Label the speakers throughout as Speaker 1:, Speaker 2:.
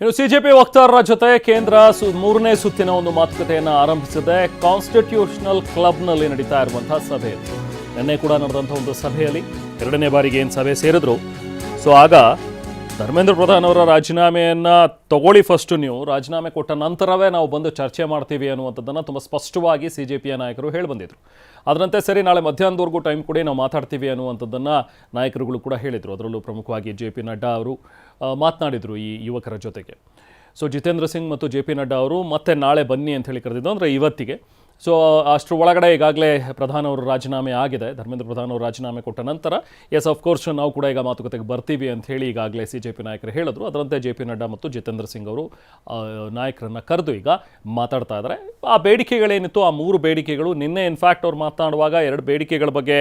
Speaker 1: ಇನ್ನು ಸಿಜೆಪಿ ವಕ್ತಾರರ ಜೊತೆ ಕೇಂದ್ರ ಮೂರನೇ ಸುತ್ತಿನ ಒಂದು ಮಾತುಕತೆಯನ್ನು ಆರಂಭಿಸಿದೆ. ಕಾನ್ಸ್ಟಿಟ್ಯೂಷನಲ್ ಕ್ಲಬ್ನಲ್ಲಿ ನಡೀತಾ ಇರುವಂತಹ ಸಭೆ. ನಿನ್ನೆ ಕೂಡ ನಡೆದಂತಹ ಒಂದು ಸಭೆಯಲ್ಲಿ ಎರಡನೇ ಬಾರಿಗೆ ಏನು ಸಭೆ ಸೇರಿದ್ರು. ಸೊ ಆಗ ಧರ್ಮೇಂದ್ರ ಪ್ರಧಾನ್ ಅವರ ರಾಜೀನಾಮೆಯನ್ನ ತಗೊಳ್ಳಿ, ಫಸ್ಟ್ ನೀವು ರಾಜೀನಾಮೆ ಕೊಟ್ಟ ನಂತರವೇ ನಾವು ಬಂದು ಚರ್ಚೆ ಮಾಡ್ತೀವಿ ಅನ್ನುವಂಥದ್ದನ್ನು ತುಂಬ ಸ್ಪಷ್ಟವಾಗಿ ಸಿಜೆಪಿಯ ನಾಯಕರು ಹೇಳಿ ಬಂದಿದ್ರು. ಅದರಂತೆ ಸರಿ ನಾಳೆ ಮಧ್ಯಾಹ್ನದವರೆಗೂ ಟೈಮ್ ಕೊಡಿ, ನಾವು ಮಾತಾಡ್ತೀವಿ ಅನ್ನುವಂಥದ್ದನ್ನು ನಾಯಕರುಗಳು ಕೂಡ ಹೇಳಿದರು. ಅದರಲ್ಲೂ ಪ್ರಮುಖವಾಗಿ JP ನಡ್ಡಾ ಅವರು ಮಾತನಾಡಿದರು ಈ ಯುವಕರ ಜೊತೆಗೆ. ಸೊ ಜಿತೇಂದ್ರ ಸಿಂಗ್ ಮತ್ತು JP ನಡ್ಡಾ ಅವರು ಮತ್ತೆ ನಾಳೆ ಬನ್ನಿ ಅಂತ ಹೇಳಿ ಕರೆದಿದ್ದು, ಅಂದರೆ ಇವತ್ತಿಗೆ. ಸೊ ಅಷ್ಟರ ಒಳಗಡೆ ಈಗಾಗಲೇ ಪ್ರಧಾನ್ ಅವರು ರಾಜೀನಾಮೆ ಆಗಿದೆ. ಧರ್ಮೇಂದ್ರ ಪ್ರಧಾನ್ ಅವರು ರಾಜೀನಾಮೆ ಕೊಟ್ಟ ನಂತರ ಎಸ್ ಆಫ್ಕೋರ್ಸ್ ನಾವು ಕೂಡ ಈಗ ಮಾತುಕತೆಗೆ ಬರ್ತೀವಿ ಅಂತ ಹೇಳಿ ಈಗಾಗಲೇ ಸಿಜೆಪಿ ನಾಯಕರು ಹೇಳಿದ್ರು. ಅದರಂತೆ JP ನಡ್ಡಾ ಮತ್ತು ಜಿತೇಂದ್ರ ಸಿಂಗ್ ಅವರು ನಾಯಕರನ್ನು ಕರೆದು ಈಗ ಮಾತಾಡ್ತಾ ಇದ್ದಾರೆ. ಆ ಬೇಡಿಕೆಗಳೇನಿತ್ತು, ಆ 3 ಬೇಡಿಕೆಗಳು ನಿನ್ನೆ ಇನ್ಫ್ಯಾಕ್ಟ್ ಅವ್ರು ಮಾತನಾಡುವಾಗ 2 ಬೇಡಿಕೆಗಳ ಬಗ್ಗೆ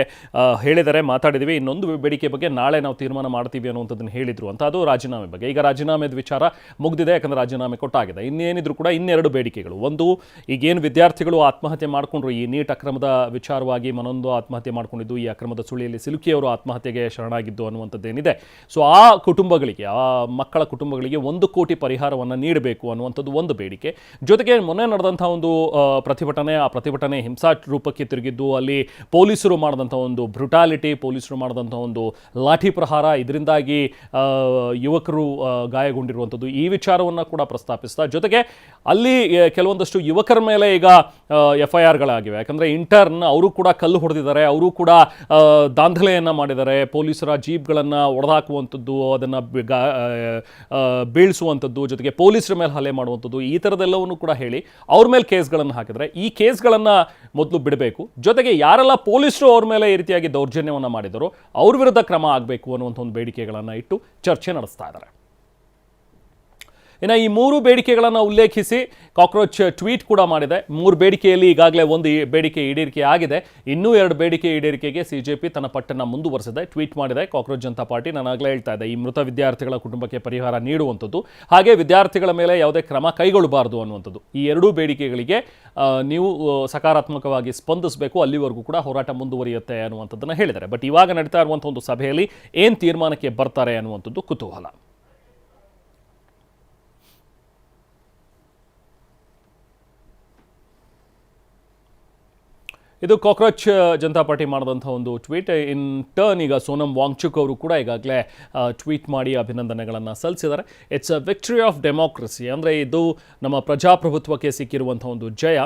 Speaker 1: ಹೇಳಿದರೆ ಮಾತಾಡಿದ್ದೀವಿ, ಇನ್ನೊಂದು ಬೇಡಿಕೆ ಬಗ್ಗೆ ನಾಳೆ ನಾವು ತೀರ್ಮಾನ ಮಾಡ್ತೀವಿ ಅನ್ನುವಂಥದ್ದನ್ನು ಹೇಳಿದರು ಅಂತ. ಅದು ರಾಜೀನಾಮೆ ಬಗ್ಗೆ. ಈಗ ರಾಜೀನಾಮೆದ ವಿಚಾರ ಮುಗ್ದಿದೆ, ಯಾಕಂದರೆ ರಾಜೀನಾಮೆ ಕೊಟ್ಟಾಗಿದೆ. ಇನ್ನೇನಿದ್ರು ಕೂಡ ಇನ್ನೆರಡು ಬೇಡಿಕೆಗಳು. ಒಂದು, ಈಗೇನು ವಿದ್ಯಾರ್ಥಿಗಳು ಆತ್ಮಹತ್ಯೆ ಮಾಡಿಕೊಂಡ್ರು ಈ ನೀಟ್ ಅಕ್ರಮದ ವಿಚಾರವಾಗಿ, ಮನೊಂದು ಆತ್ಮಹತ್ಯೆ ಮಾಡ್ಕೊಂಡಿದ್ದು, ಈ ಅಕ್ರಮದ ಸುಳಿಯಲ್ಲಿ ಸಿಲುಕಿಯವರು ಆತ್ಮಹತ್ಯೆಗೆ ಶರಣಾಗಿದ್ದು ಅನ್ನುವಂಥದ್ದೇನಿದೆ. ಸೊ ಆ ಕುಟುಂಬಗಳಿಗೆ, ಆ ಮಕ್ಕಳ ಕುಟುಂಬಗಳಿಗೆ 1 ಕೋಟಿ ಪರಿಹಾರವನ್ನು ನೀಡಬೇಕು ಅನ್ನುವಂಥದ್ದು ಒಂದು ಬೇಡಿಕೆ. ಜೊತೆಗೆ ಮೊನ್ನೆ ನಡೆದಂಥ ಒಂದು ಪ್ರತಿಭಟನೆ, ಆ ಪ್ರತಿಭಟನೆ ಹಿಂಸಾ ರೂಪಕ್ಕೆ ತಿರುಗಿದ್ದು, ಅಲ್ಲಿ ಪೊಲೀಸರು ಮಾಡಿದಂಥ ಒಂದು ಬ್ರುಟಾಲಿಟಿ, ಪೊಲೀಸರು ಮಾಡಿದಂಥ ಒಂದು ಲಾಠಿ ಪ್ರಹಾರ, ಇದರಿಂದಾಗಿ ಯುವಕರು ಗಾಯಗೊಂಡಿರುವಂಥದ್ದು, ಈ ವಿಚಾರವನ್ನು ಕೂಡ ಪ್ರಸ್ತಾಪಿಸ್ತಾ, ಜೊತೆಗೆ ಅಲ್ಲಿ ಕೆಲವೊಂದಷ್ಟು ಯುವಕರ ಮೇಲೆ ಈಗ FIRಗಳಾಗಿವೆ. ಯಾಕಂದರೆ ಇಂಟರ್ನ್ ಅವರು ಕೂಡ ಕಲ್ಲು ಹೊಡೆದಿದ್ದಾರೆ, ಅವರು ಕೂಡ ದಾಂಧಲೆಯನ್ನು ಮಾಡಿದ್ದಾರೆ, ಪೊಲೀಸರ ಜೀಪ್ಗಳನ್ನು ಒಡೆದಾಕುವಂಥದ್ದು, ಅದನ್ನು ಬೀಳಿಸುವಂಥದ್ದು, ಜೊತೆಗೆ ಪೊಲೀಸರ ಮೇಲೆ ಹಲ್ಲೆ ಮಾಡುವಂಥದ್ದು, ಈ ಥರದ್ದೆಲ್ಲವನ್ನು ಕೂಡ ಹೇಳಿ ಅವ್ರ ಮೇಲೆ ಕೇಸ್ಗಳನ್ನು ಹಾಕಿದರೆ ಈ ಕೇಸ್ಗಳನ್ನು ಮೊದಲು ಬಿಡಬೇಕು. ಜೊತೆಗೆ ಯಾರೆಲ್ಲ ಪೊಲೀಸರು ಅವ್ರ ಮೇಲೆ ಈ ರೀತಿಯಾಗಿ ದೌರ್ಜನ್ಯವನ್ನು ಮಾಡಿದರೋ ಅವ್ರ ವಿರುದ್ಧ ಕ್ರಮ ಆಗಬೇಕು ಅನ್ನುವಂಥ ಒಂದು ಬೇಡಿಕೆಗಳನ್ನು ಇಟ್ಟು ಚರ್ಚೆ ನಡೆಸ್ತಾ ಇದ್ದಾರೆ. ಇನ್ನು ಈ 3 ಬೇಡಿಕೆಗಳನ್ನು ಉಲ್ಲೇಖಿಸಿ ಕಾಕ್ರೋಚ್ ಟ್ವೀಟ್ ಕೂಡ ಮಾಡಿದೆ. 3 ಬೇಡಿಕೆಯಲ್ಲಿ ಈಗಾಗಲೇ 1 ಬೇಡಿಕೆ ಈಡೇರಿಕೆ ಆಗಿದೆ, ಇನ್ನೂ 2 ಬೇಡಿಕೆ ಈಡೇರಿಕೆಗೆ ಸಿಜೆಪಿ ತನ್ನ ಪಟ್ಟನ್ನು ಮುಂದುವರೆಸಿದೆ. ಟ್ವೀಟ್ ಮಾಡಿದೆ ಕಾಕ್ರೋಚ್ ಜನತಾ ಪಾರ್ಟಿ. ನಾನು ಆಗಲೇ ಹೇಳ್ತಾ ಇದ್ದೆ, ಈ ಮೃತ ವಿದ್ಯಾರ್ಥಿಗಳ ಕುಟುಂಬಕ್ಕೆ ಪರಿಹಾರ ನೀಡುವಂಥದ್ದು, ಹಾಗೆ ವಿದ್ಯಾರ್ಥಿಗಳ ಮೇಲೆ ಯಾವುದೇ ಕ್ರಮ ಕೈಗೊಳ್ಳಬಾರದು ಅನ್ನುವಂಥದ್ದು. ಈ 2 ಬೇಡಿಕೆಗಳಿಗೆ ನೀವು ಸಕಾರಾತ್ಮಕವಾಗಿ ಸ್ಪಂದಿಸಬೇಕು, ಅಲ್ಲಿವರೆಗೂ ಕೂಡ ಹೋರಾಟ ಮುಂದುವರಿಯುತ್ತೆ ಅನ್ನುವಂಥದ್ದನ್ನು ಹೇಳಿದ್ದಾರೆ. ಬಟ್ ಇವಾಗ ನಡೀತಾ ಇರುವಂಥ ಒಂದು ಸಭೆಯಲ್ಲಿ ಏನು ತೀರ್ಮಾನಕ್ಕೆ ಬರ್ತಾರೆ ಅನ್ನುವಂಥದ್ದು ಕುತೂಹಲ. ಇದು ಕಾಕ್ರೋಚ್ ಜನತಾ ಪಾರ್ಟಿ ಮಾಡಿದಂಥ ಒಂದು ಟ್ವೀಟ್. ಇನ್ ಟರ್ನ್ ಈಗ ಸೋನಮ್ ವಾಂಗ್ಚುಕ್ ಅವರು ಕೂಡ ಈಗಾಗಲೇ ಟ್ವೀಟ್ ಮಾಡಿ ಅಭಿನಂದನೆಗಳನ್ನು ಸಲ್ಲಿಸಿದ್ದಾರೆ. It's a victory of democracy, ಅಂದರೆ ಇದು ನಮ್ಮ ಪ್ರಜಾಪ್ರಭುತ್ವಕ್ಕೆ ಸಿಕ್ಕಿರುವಂಥ ಒಂದು ಜಯ.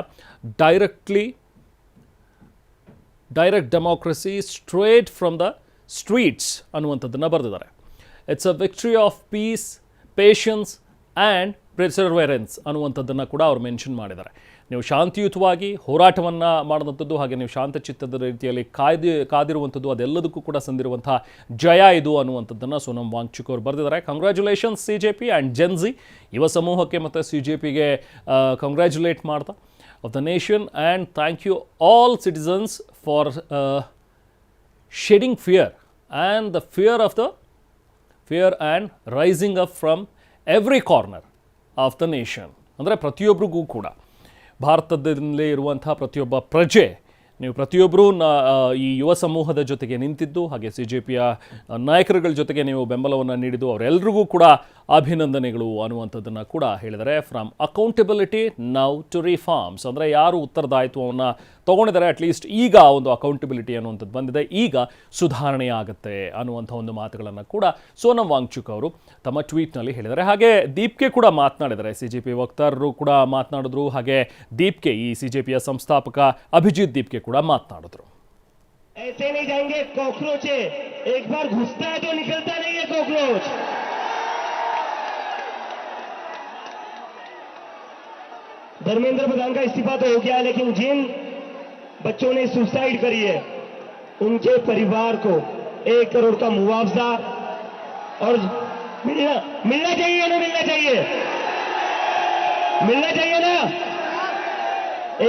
Speaker 1: Direct democracy straight from the streets ಅನ್ನುವಂಥದ್ದನ್ನು ಬರೆದಿದ್ದಾರೆ. It's a victory of peace, patience and perseverance ಅನ್ನುವಂಥದ್ದನ್ನು ಕೂಡ ಅವರು ಮೆನ್ಷನ್ ಮಾಡಿದ್ದಾರೆ. ನೀವು ಶಾಂತಿಯುತವಾಗಿ ಹೋರಾಟವನ್ನು ಮಾಡಿದಂಥದ್ದು, ಹಾಗೆ ನೀವು ಶಾಂತಚಿತ್ತದ ರೀತಿಯಲ್ಲಿ ಕಾದಿರುವಂಥದ್ದು, ಅದೆಲ್ಲದಕ್ಕೂ ಕೂಡ ಸಂದಿರುವಂಥ ಜಯ ಇದು ಅನ್ನುವಂಥದ್ದನ್ನು ಸೋನಮ್ ವಾಂಗ್ಚುಕ್ ಅವರು ಬರೆದಿದ್ದಾರೆ. ಕಂಗ್ರ್ಯಾಚುಲೇಷನ್ಸ್ CJP ಆ್ಯಂಡ್ ಜೆನ್ಜಿ, ಯುವ ಸಮೂಹಕ್ಕೆ ಮತ್ತು CJPಗೆ ಕಂಗ್ರ್ಯಾಚುಲೇಟ್ ಮಾಡ್ತಾ of the nation and thank you all citizens for shedding fear and the fear and rising up from every corner of the nation. ಅಂದರೆ ಪ್ರತಿಯೊಬ್ಬರಿಗೂ ಕೂಡ, ಭಾರತದಲ್ಲಿ ಇರುವಂಥ ಪ್ರತಿಯೊಬ್ಬ ಪ್ರಜೆ, ನೀವು ಪ್ರತಿಯೊಬ್ಬರೂ ಈ ಯುವ ಸಮೂಹದ ಜೊತೆಗೆ ನಿಂತಿದ್ದು, ಹಾಗೆ CJPಯ ನಾಯಕರುಗಳ ಜೊತೆಗೆ ನೀವು ಬೆಂಬಲವನ್ನು ನೀಡಿದ್ದು, ಅವರೆಲ್ಲರಿಗೂ ಕೂಡ ಅಭಿನಂದನೆಗಳು ಅನ್ನುವಂಥದ್ದನ್ನು ಕೂಡ ಹೇಳಿದರೆ. From accountability now to reforms, ಅಂದರೆ ಯಾರು ಉತ್ತರದಾಯಿತ್ವವನ್ನು ತೊಗೊಂಡಿದ್ದಾರೆ, ಅಟ್ಲೀಸ್ಟ್ ಈಗ ಒಂದು ಅಕೌಂಟಬಿಲಿಟಿ ಅನ್ನುವಂಥದ್ದು ಬಂದಿದೆ, ಈಗ ಸುಧಾರಣೆ ಆಗುತ್ತೆ ಅನ್ನುವಂಥ ಒಂದು ಮಾತುಗಳನ್ನು ಕೂಡ ಸೋನಮ್ ವಾಂಗ್ಚುಕ್ ಅವರು ತಮ್ಮ ಟ್ವೀಟ್ನಲ್ಲಿ ಹೇಳಿದ್ದಾರೆ. ಹಾಗೆ ದೀಪ್ಗೆ ಕೂಡ ಮಾತನಾಡಿದ್ದಾರೆ, CJP ವಕ್ತಾರರು ಕೂಡ ಮಾತನಾಡಿದ್ರು. ಹಾಗೆ ದೀಪ್ಗೆ, ಈ CJPಯ ಸಂಸ್ಥಾಪಕ ಅಭಿಜಿತ್ ದೀಪ್ಗೆ ಕೂಡ ಮಾತನಾಡಿದ್ರು.
Speaker 2: ऐसे नहीं जाएंगे कॉकरोच है, एक बार घुसता है तो निकलता नहीं है कॉकरोच. धर्मेंद्र प्रधान का इस्तीफा तो हो गया, लेकिन जिन बच्चों ने सुसाइड करी है उनके परिवार को 1 करोड़ का मुआवजा और मिलना चाहिए ना, मिलना चाहिए ना,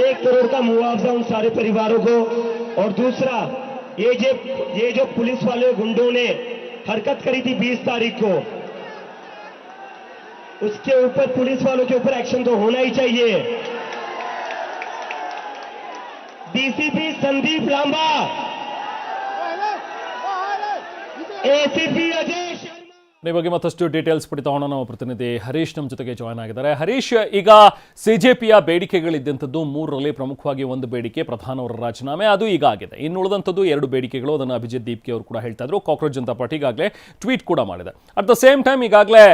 Speaker 2: 1 करोड़ का मुआवजा उन सारे परिवारों को. और दूसरा, ये जो पुलिस वाले गुंडों ने हरकत करी थी 20 तारीख को, उसके ऊपर पुलिस वालों के ऊपर एक्शन तो होना ही चाहिए. DCP संदीप लांबा, ACP अजय शर्मा,
Speaker 1: ಈ ಬಗ್ಗೆ ಮತ್ತಷ್ಟು ಡೀಟೇಲ್ಸ್ ಪಡಿತಾ ಹೋಣ. ನಮ್ಮ ಪ್ರತಿನಿಧಿ ಹರೀಶ್ ನಮ್ಮ ಜೊತೆಗೆ ಜಾಯ್ನ್ ಆಗಿದ್ದಾರೆ. ಹರೀಶ್, ಈಗ ಸಿಜೆಪಿಯ ಬೇಡಿಕೆಗಳಿದ್ದಂಥದ್ದು ಮೂರರಲ್ಲಿ ಪ್ರಮುಖವಾಗಿ ಒಂದು ಬೇಡಿಕೆ ಪ್ರಧಾನವರ ರಾಜೀನಾಮೆ, ಅದು ಈಗ ಆಗಿದೆ. ಇನ್ನು ಉಳಿದಂಥದ್ದು 2 ಬೇಡಿಕೆಗಳು. ಅದನ್ನು ಅಭಿಜಿತ್ ದೀಪ್ಗೆ ಅವರು ಕೂಡ ಹೇಳ್ತಾ ಇದ್ರು. ಕಾಕ್ರೋಚ್ ಜನತಾ ಪಾರ್ಟಿ ಈಗಾಗಲೇ ಟ್ವೀಟ್ ಕೂಡ ಮಾಡಿದೆ. ಅಟ್ ದ ಸೇಮ್ ಟೈಮ್ ಈಗಾಗಲೇ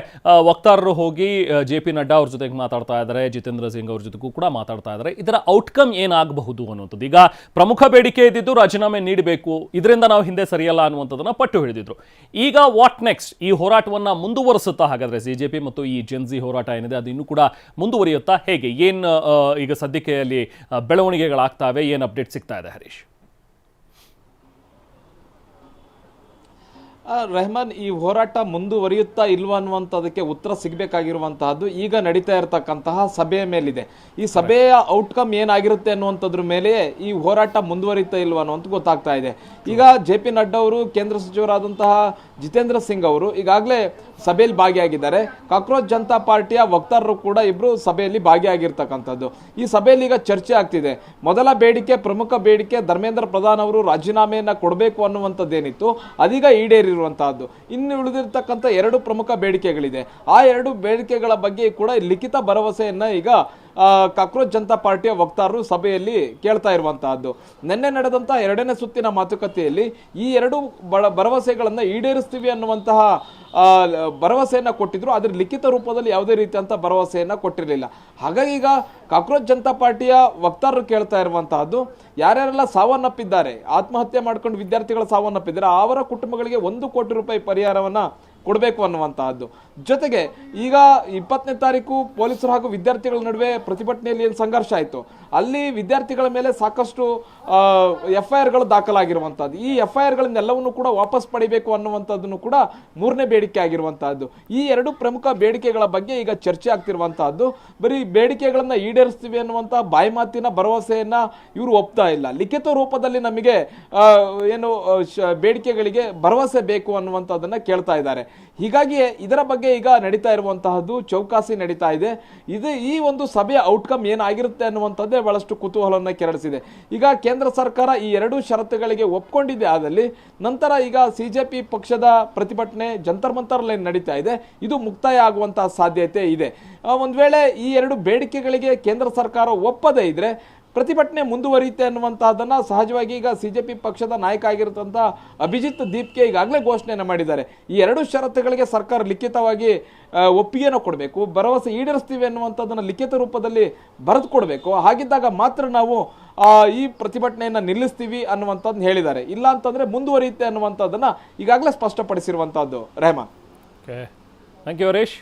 Speaker 1: ವಕ್ತಾರರು ಹೋಗಿ JP ನಡ್ಡಾ ಅವ್ರ ಜೊತೆಗೆ ಮಾತಾಡ್ತಾ ಇದ್ದಾರೆ, ಜಿತೇಂದ್ರ ಸಿಂಗ್ ಅವ್ರ ಜೊತೆಗೂ ಕೂಡ ಮಾತಾಡ್ತಾ ಇದ್ದಾರೆ. ಇದರ ಔಟ್ಕಮ್ ಏನಾಗಬಹುದು ಅನ್ನುವಂಥದ್ದು. ಈಗ ಪ್ರಮುಖ ಬೇಡಿಕೆ ಇದ್ದಿದ್ದು ರಾಜೀನಾಮೆ ನೀಡಬೇಕು, ಇದರಿಂದ ನಾವು ಹಿಂದೆ ಸರಿಯಲ್ಲ ಅನ್ನುವಂಥದ್ದನ್ನು ಪಟ್ಟು ಹಿಡಿದಿದ್ರು. ಈಗ ವಾಟ್ ನೆಕ್ಸ್ಟ್? ಈ ಹೋರಾಟವನ್ನ ಮುಂದುವರಿಸುತ್ತಾ ಹಾಗಾದ್ರೆ ಸಿಜೆಪಿ ಮತ್ತು ಈ ಜೆನ್ಜಿ ಹೋರಾಟ ಏನಿದೆ ಅದು ಇನ್ನೂ ಕೂಡ ಮುಂದುವರಿಯುತ್ತಾ? ಹೇಗೆ ಏನು ಈಗ ಸದ್ಯಕ್ಕೆ ಅಲ್ಲಿ ಬೆಳವಣಿಗೆಗಳಾಗ್ತಾವೆ, ಏನು ಅಪ್ಡೇಟ್ ಸಿಗ್ತಾ ಇದೆ ಹರೀಶ್?
Speaker 3: ರೆಹಮಾನ್, ಈ ಹೋರಾಟ ಮುಂದುವರಿಯುತ್ತಾ ಇಲ್ವಾ ಅನ್ನುವಂಥದ್ದಕ್ಕೆ ಉತ್ತರ ಸಿಗಬೇಕಾಗಿರುವಂತಹದ್ದು ಈಗ ನಡೀತಾ ಇರತಕ್ಕಂತಹ ಸಭೆಯ ಮೇಲಿದೆ. ಈ ಸಭೆಯ ಔಟ್ಕಮ್ ಏನಾಗಿರುತ್ತೆ ಅನ್ನುವಂಥದ್ರ ಮೇಲೆ ಈ ಹೋರಾಟ ಮುಂದುವರಿಯುತ್ತಾ ಇಲ್ವಾ ಅನ್ನುವಂಥ ಗೊತ್ತಾಗ್ತಾ ಇದೆ. ಈಗ JP ನಡ್ಡಾ ಅವರು, ಕೇಂದ್ರ ಸಚಿವರಾದಂತಹ ಜಿತೇಂದ್ರ ಸಿಂಗ್ ಅವರು ಈಗಾಗಲೇ ಸಭೆಯಲ್ಲಿ ಭಾಗಿಯಾಗಿದ್ದಾರೆ. ಕಾಕ್ರೋಚ್ ಜನತಾ ಪಾರ್ಟಿಯ ವಕ್ತಾರರು ಕೂಡ ಇಬ್ರು ಸಭೆಯಲ್ಲಿ ಭಾಗಿಯಾಗಿರ್ತಕ್ಕಂಥದ್ದು. ಈ ಸಭೆಯಲ್ಲಿ ಈಗ ಚರ್ಚೆ ಆಗ್ತಿದೆ. ಮೊದಲ ಬೇಡಿಕೆ, ಪ್ರಮುಖ ಬೇಡಿಕೆ ಧರ್ಮೇಂದ್ರ ಪ್ರಧಾನ್ ಅವರು ರಾಜೀನಾಮೆಯನ್ನ ಕೊಡಬೇಕು ಅನ್ನುವಂಥದ್ದೇನಿತ್ತು ಅದೀಗ ಈಡೇರಿರುವಂತಹದ್ದು. ಇನ್ನು ಉಳಿದಿರ್ತಕ್ಕಂಥ 2 ಪ್ರಮುಖ ಬೇಡಿಕೆಗಳಿದೆ. ಆ 2 ಬೇಡಿಕೆಗಳ ಬಗ್ಗೆ ಕೂಡ ಲಿಖಿತ ಭರವಸೆಯನ್ನ ಈಗ ಕಾಕ್ರೋಚ್ ಜನತಾ ಪಾರ್ಟಿಯ ವಕ್ತಾರರು ಸಭೆಯಲ್ಲಿ ಕೇಳ್ತಾ ಇರುವಂತಹದ್ದು. ನಿನ್ನೆ ನಡೆದಂತ 2ನೇ ಸುತ್ತಿನ ಮಾತುಕತೆಯಲ್ಲಿ ಈ 2 ಭರವಸೆಗಳನ್ನ ಈಡೇರಿಸ್ತೀವಿ ಅನ್ನುವಂತಹ ಭರವಸೆಯನ್ನ ಕೊಟ್ಟಿದ್ರು. ಅದ್ರ ಲಿಖಿತ ರೂಪದಲ್ಲಿ ಯಾವುದೇ ರೀತಿಯಂತ ಭರವಸೆಯನ್ನ ಕೊಟ್ಟಿರಲಿಲ್ಲ. ಹಾಗಾಗಿ ಈಗ ಕಾಕ್ರೋಚ್ ಜನತಾ ಪಾರ್ಟಿಯ ವಕ್ತಾರರು ಕೇಳ್ತಾ ಇರುವಂತಹದ್ದು, ಯಾರ್ಯಾರೆಲ್ಲ ಸಾವನ್ನಪ್ಪಿದ್ದಾರೆ, ಆತ್ಮಹತ್ಯೆ ಮಾಡ್ಕೊಂಡು ವಿದ್ಯಾರ್ಥಿಗಳ ಸಾವನ್ನಪ್ಪಿದ್ದಾರೆ, ಅವರ ಕುಟುಂಬಗಳಿಗೆ 1 ಕೋಟಿ ರೂಪಾಯಿ ಪರಿಹಾರವನ್ನ ಕೊಡಬೇಕು ಅನ್ನುವಂತಹದ್ದು. ಜೊತೆಗೆ ಈಗ 20ನೇ ತಾರೀಕು ಪೊಲೀಸರು ಹಾಗೂ ವಿದ್ಯಾರ್ಥಿಗಳ ನಡುವೆ ಪ್ರತಿಭಟನೆಯಲ್ಲಿ ಏನು ಸಂಘರ್ಷ ಆಯಿತು, ಅಲ್ಲಿ ವಿದ್ಯಾರ್ಥಿಗಳ ಮೇಲೆ ಸಾಕಷ್ಟು FIR ಗಳು ದಾಖಲಾಗಿರುವಂತಹದ್ದು. ಈ FIR ಗಳನ್ನೆಲ್ಲವನ್ನು ಕೂಡ ವಾಪಸ್ ಪಡಿಬೇಕು ಅನ್ನುವಂಥದ್ದನ್ನು ಕೂಡ 3ನೇ ಬೇಡಿಕೆ ಆಗಿರುವಂತಹದ್ದು. ಈ 2 ಪ್ರಮುಖ ಬೇಡಿಕೆಗಳ ಬಗ್ಗೆ ಈಗ ಚರ್ಚೆ ಆಗ್ತಿರುವಂತಹದ್ದು. ಬರೀ ಬೇಡಿಕೆಗಳನ್ನ ಈಡೇರಿಸ್ತೀವಿ ಅನ್ನುವಂತಹ ಬಾಯಿ ಮಾತಿನ ಭರವಸೆಯನ್ನ ಇವರು ಒಪ್ತಾ ಇಲ್ಲ. ಲಿಖಿತ ರೂಪದಲ್ಲಿ ನಮಗೆ ಬೇಡಿಕೆಗಳಿಗೆ ಭರವಸೆ ಬೇಕು ಅನ್ನುವಂಥದ್ದನ್ನ ಕೇಳ್ತಾ ಇದ್ದಾರೆ. ಹೀಗಾಗಿ ಇದರ ಬಗ್ಗೆ ಈಗ ನಡೀತಾ ಇರುವಂತಹದ್ದು ಚೌಕಾಸಿ ನಡೀತಾ ಇದೆ. ಈ ಒಂದು ಸಭೆಯ ಔಟ್ಕಮ್ ಏನಾಗಿರುತ್ತೆ ಅನ್ನುವಂಥದ್ದೇ ಬಹಳಷ್ಟು ಕುತೂಹಲವನ್ನು ಕೆರಳಿಸಿದೆ. ಈಗ ಕೇಂದ್ರ ಸರ್ಕಾರ ಈ 2 ಷರತ್ತುಗಳಿಗೆ ಒಪ್ಕೊಂಡಿದೆ. ಆದಲ್ಲಿ ನಂತರ ಈಗ ಸಿಜೆಪಿ ಪಕ್ಷದ ಪ್ರತಿಭಟನೆ ಜಂತರ್ ಮಂತರ್ ಲೈನ್ ನಡೀತಾ ಇದೆ. ಇದು ಮುಕ್ತಾಯ ಆಗುವಂತಹ ಸಾಧ್ಯತೆ ಇದೆ. ಒಂದ್ ವೇಳೆ ಈ 2 ಬೇಡಿಕೆಗಳಿಗೆ ಕೇಂದ್ರ ಸರ್ಕಾರ ಒಪ್ಪದೇ ಇದ್ರೆ ಪ್ರತಿಭಟನೆ ಮುಂದುವರಿಯುತ್ತೆ ಅನ್ನುವಂತಹದನ್ನ ಸಹಜವಾಗಿ ಈಗ ಸಿಜೆಪಿ ಪಕ್ಷದ ನಾಯಕ ಆಗಿರುವಂತ ಅಭಿಜಿತ್ ದೀಪ್ಗೆ ಈಗಾಗಲೇ ಘೋಷಣೆಯನ್ನು ಮಾಡಿದ್ದಾರೆ. ಈ 2 ಷರತ್ತುಗಳಿಗೆ ಸರ್ಕಾರ ಲಿಖಿತವಾಗಿ ಒಪ್ಪಿಗೆಯನ್ನು ಕೊಡಬೇಕು, ಭರವಸೆ ಈಡೇರಿಸ್ತೀವಿ ಅನ್ನುವಂಥದ್ದನ್ನ ಲಿಖಿತ ರೂಪದಲ್ಲಿ ಬರೆದು ಕೊಡಬೇಕು. ಹಾಗಿದ್ದಾಗ ಮಾತ್ರ ನಾವು ಈ ಪ್ರತಿಭಟನೆಯನ್ನ ನಿಲ್ಲಿಸ್ತೀವಿ ಅನ್ನುವಂಥದ್ದನ್ನ ಹೇಳಿದ್ದಾರೆ. ಇಲ್ಲ ಅಂತಂದ್ರೆ ಮುಂದುವರಿಯುತ್ತೆ ಅನ್ನುವಂಥದ್ದನ್ನ ಈಗಾಗಲೇ ಸ್ಪಷ್ಟಪಡಿಸಿರುವಂತಹದ್ದು. ರೆಹಮಾನ್.
Speaker 1: Thank you Harish.